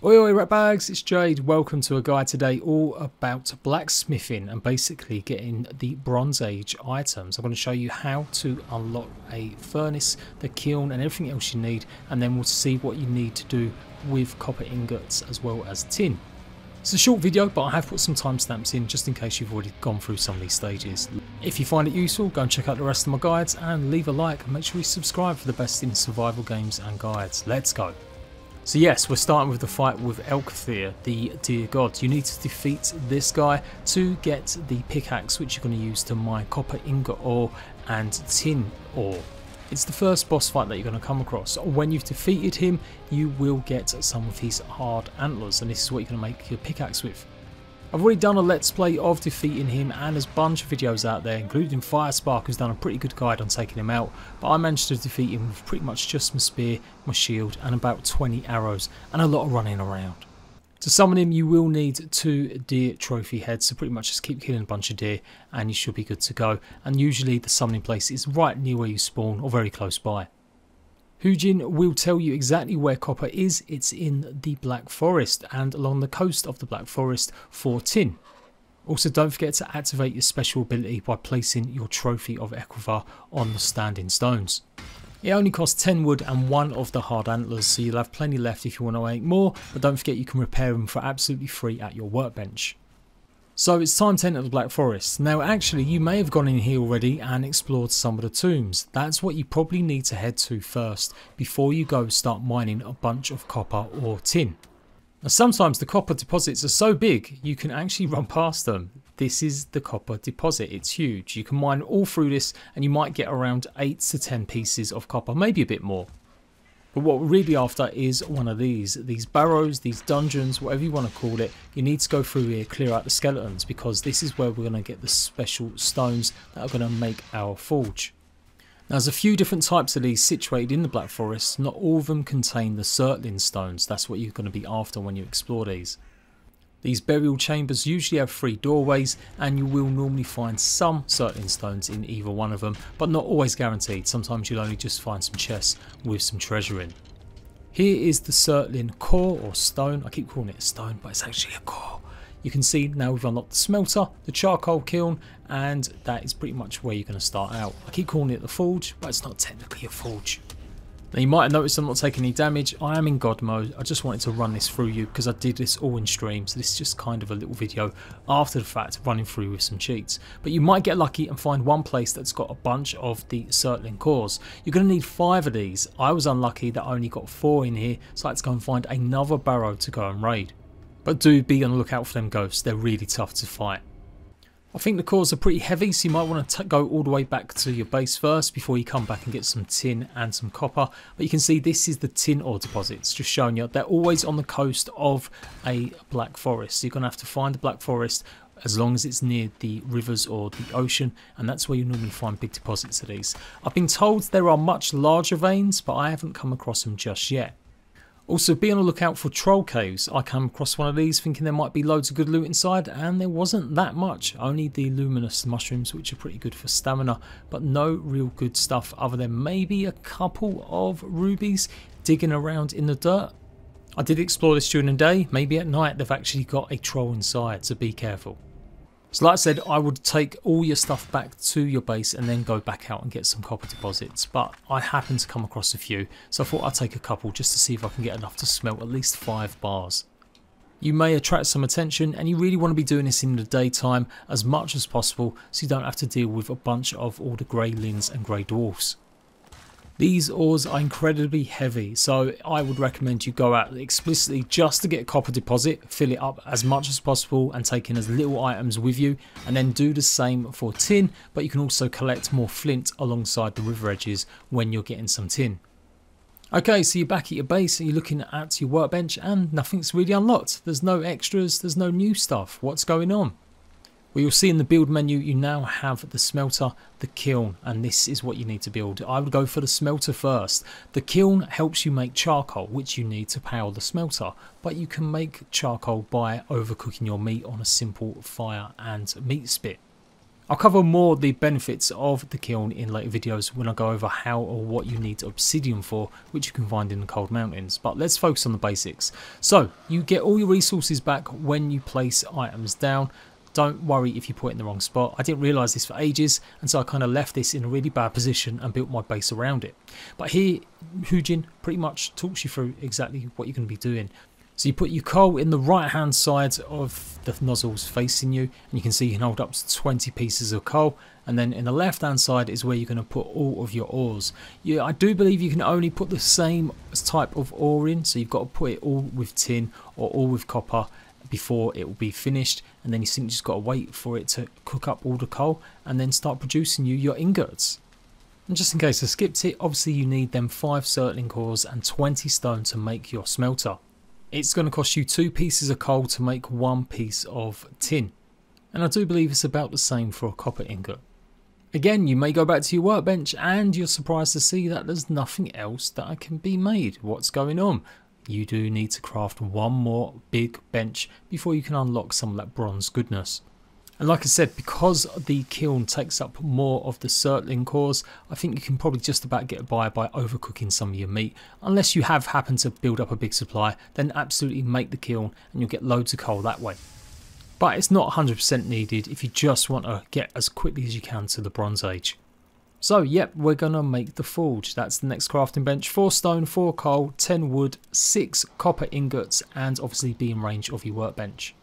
Oi oi ratbags, it's Jade. Welcome to a guide today all about blacksmithing and basically getting the Bronze Age items. I'm going to show you how to unlock a furnace, the kiln and everything else you need, and then we'll see what you need to do with copper ingots as well as tin. It's a short video, but I have put some timestamps in just in case you've already gone through some of these stages. If you find it useful, go and check out the rest of my guides and leave a like and make sure you subscribe for the best in survival games and guides. Let's go. So yes, we're starting with the fight with Elkthir, the deer god. You need to defeat this guy to get the pickaxe, which you're going to use to mine copper ingot ore and tin ore. It's the first boss fight that you're going to come across. When you've defeated him, you will get some of his hard antlers, and this is what you're going to make your pickaxe with. I've already done a let's play of defeating him, and there's a bunch of videos out there, including Firespark, who's done a pretty good guide on taking him out, but I managed to defeat him with pretty much just my spear, my shield and about 20 arrows and a lot of running around. To summon him you will need 2 deer trophy heads, so pretty much just keep killing a bunch of deer and you should be good to go, and usually the summoning place is right near where you spawn or very close by. Hujin will tell you exactly where copper is. It's in the Black Forest and along the coast of the Black Forest for tin. Also, don't forget to activate your special ability by placing your trophy of Equivar on the standing stones. It only costs 10 wood and 1 of the hard antlers, so you'll have plenty left if you want to make more, but don't forget you can repair them for absolutely free at your workbench. So it's time to enter the Black Forest. Now actually you may have gone in here already and explored some of the tombs. That's what you probably need to head to first before you go start mining a bunch of copper or tin. Now sometimes the copper deposits are so big you can actually run past them. This is the copper deposit, it's huge. You can mine all through this and you might get around 8 to 10 pieces of copper, maybe a bit more. But what we're really after is one of these barrows, these dungeons, whatever you want to call it. You need to go through here, clear out the skeletons, because this is where we're going to get the special stones that are going to make our forge. Now there's a few different types of these situated in the Black Forest. Not all of them contain the surtling stones. That's what you're going to be after when you explore these. These burial chambers usually have 3 doorways, and you will normally find some surtling stones in either one of them, but not always guaranteed. Sometimes you'll only just find some chests with some treasure in. Here is the surtling core or stone. I keep calling it a stone, but it's actually a core. You can see now we've unlocked the smelter, the charcoal kiln, and that is pretty much where you're going to start out. I keep calling it the forge, but it's not technically a forge. Now you might have noticed I'm not taking any damage. I am in God mode. I just wanted to run this through you because I did this all in stream, so this is just kind of a little video after the fact running through with some cheats. But you might get lucky and find one place that's got a bunch of the surtling cores. You're going to need 5 of these. I was unlucky that I only got 4 in here, so I had to go and find another barrow to go and raid. But do be on the lookout for them ghosts, they're really tough to fight. I think the cores are pretty heavy, so you might want to go all the way back to your base first before you come back and get some tin and some copper. But you can see this is the tin ore deposits, just showing you they're always on the coast of a Black Forest. So you're going to have to find the Black Forest as long as it's near the rivers or the ocean, and that's where you normally find big deposits of these. I've been told there are much larger veins, but I haven't come across them just yet. Also, be on the lookout for troll caves. I came across one of these thinking there might be loads of good loot inside, and there wasn't that much. Only the luminous mushrooms, which are pretty good for stamina, but no real good stuff other than maybe a couple of rubies digging around in the dirt. I did explore this during the day. Maybe at night they've actually got a troll inside, so be careful. So like I said, I would take all your stuff back to your base and then go back out and get some copper deposits. But I happened to come across a few, so I thought I'd take a couple just to see if I can get enough to smelt at least 5 bars. You may attract some attention, and you really want to be doing this in the daytime as much as possible so you don't have to deal with a bunch of all the greylings and grey dwarfs. These ores are incredibly heavy, so I would recommend you go out explicitly just to get a copper deposit, fill it up as much as possible and take in as little items with you, and then do the same for tin, but you can also collect more flint alongside the river edges when you're getting some tin. Okay, so you're back at your base and you're looking at your workbench and nothing's really unlocked. There's no extras, there's no new stuff. What's going on? Well, you'll see in the build menu you now have the smelter, the kiln, and this is what you need to build. I would go for the smelter first. The kiln helps you make charcoal, which you need to power the smelter, but you can make charcoal by overcooking your meat on a simple fire and meat spit. I'll cover more the benefits of the kiln in later videos when I go over how or what you need obsidian for, which you can find in the cold mountains, but let's focus on the basics. So you get all your resources back when you place items down. Don't worry if you put it in the wrong spot. I didn't realise this for ages, and so I kind of left this in a really bad position and built my base around it. But here Hujin pretty much talks you through exactly what you're going to be doing. So you put your coal in the right hand side of the nozzles facing you, and you can see you can hold up to 20 pieces of coal, and then in the left hand side is where you're going to put all of your ores. I do believe you can only put the same type of ore in, so you've got to put it all with tin or all with copper before it will be finished, and then you simply just got to wait for it to cook up all the coal and then start producing you your ingots. And just in case I skipped it, obviously you need them 5 surtling cores and 20 stone to make your smelter. It's going to cost you 2 pieces of coal to make 1 piece of tin, and I do believe it's about the same for a copper ingot. Again, you may go back to your workbench and you're surprised to see that there's nothing else that can be made. What's going on? You do need to craft 1 more big bench before you can unlock some of that bronze goodness. And like I said, because the kiln takes up more of the surtling cores, I think you can probably just about get by overcooking some of your meat. Unless you have happened to build up a big supply, then absolutely make the kiln and you'll get loads of coal that way. But it's not 100% needed if you just want to get as quickly as you can to the Bronze Age. So yep, we're going to make the forge. That's the next crafting bench. 4 stone, 4 coal, 10 wood, 6 copper ingots, and obviously be in range of your workbench.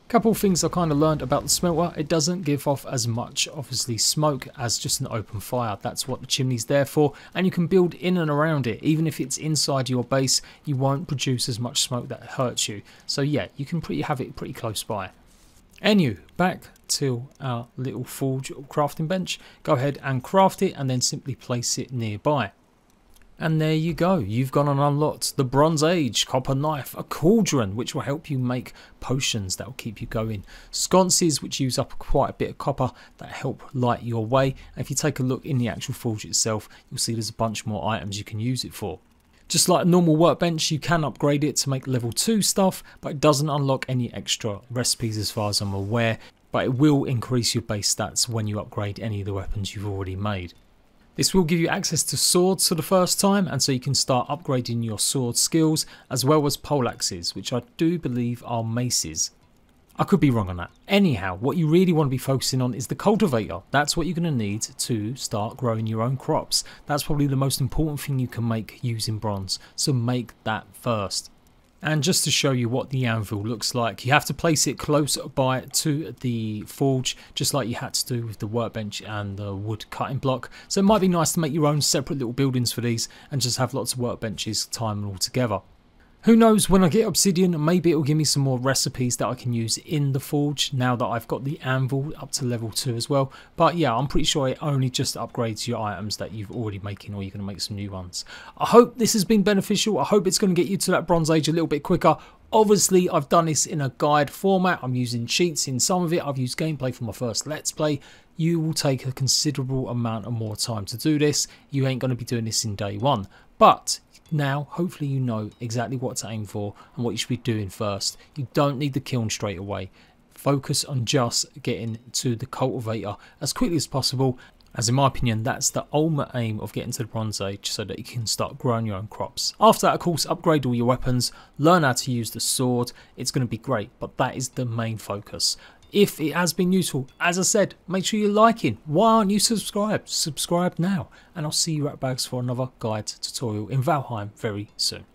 Couple of things I kind of learned about the smelter: it doesn't give off as much obviously smoke as just an open fire. That's what the chimney's there for, and you can build in and around it. Even if it's inside your base, you won't produce as much smoke that hurts you. So yeah, you can have it pretty close by. Anyway, back to our little forge crafting bench. Go ahead and craft it and then simply place it nearby. And there you go, you've gone and unlocked the Bronze Age, copper knife, a cauldron which will help you make potions that will keep you going, sconces which use up quite a bit of copper that help light your way, and if you take a look in the actual forge itself, you'll see there's a bunch more items you can use it for. Just like a normal workbench, you can upgrade it to make level 2 stuff, but it doesn't unlock any extra recipes as far as I'm aware, but it will increase your base stats when you upgrade any of the weapons you've already made. This will give you access to swords for the first time, and so you can start upgrading your sword skills, as well as poleaxes, which I do believe are maces. I could be wrong on that. Anyhow, what you really want to be focusing on is the cultivator. That's what you're going to need to start growing your own crops. That's probably the most important thing you can make using bronze, so make that first. And just to show you what the anvil looks like, you have to place it close by to the forge, just like you had to do with the workbench and the wood cutting block. So it might be nice to make your own separate little buildings for these and just have lots of workbenches tying them all together. Who knows, when I get obsidian, maybe it will give me some more recipes that I can use in the forge now that I've got the anvil up to level 2 as well. But yeah, I'm pretty sure it only just upgrades your items that you've already making, or you're going to make some new ones. I hope this has been beneficial. I hope it's going to get you to that Bronze Age a little bit quicker. Obviously, I've done this in a guide format. I'm using cheats in some of it. I've used gameplay for my first Let's Play. You will take a considerable amount of more time to do this. You ain't going to be doing this in day 1. But now, hopefully you know exactly what to aim for and what you should be doing first. You don't need the kiln straight away. Focus on just getting to the cultivator as quickly as possible, as in my opinion, that's the ultimate aim of getting to the Bronze Age, so that you can start growing your own crops. After that, of course, upgrade all your weapons, learn how to use the sword. It's going to be great, but that is the main focus. If it has been useful, as I said, make sure you're liking. Why aren't you subscribed? Subscribe now. And I'll see you at Bags for another guide tutorial in Valheim very soon.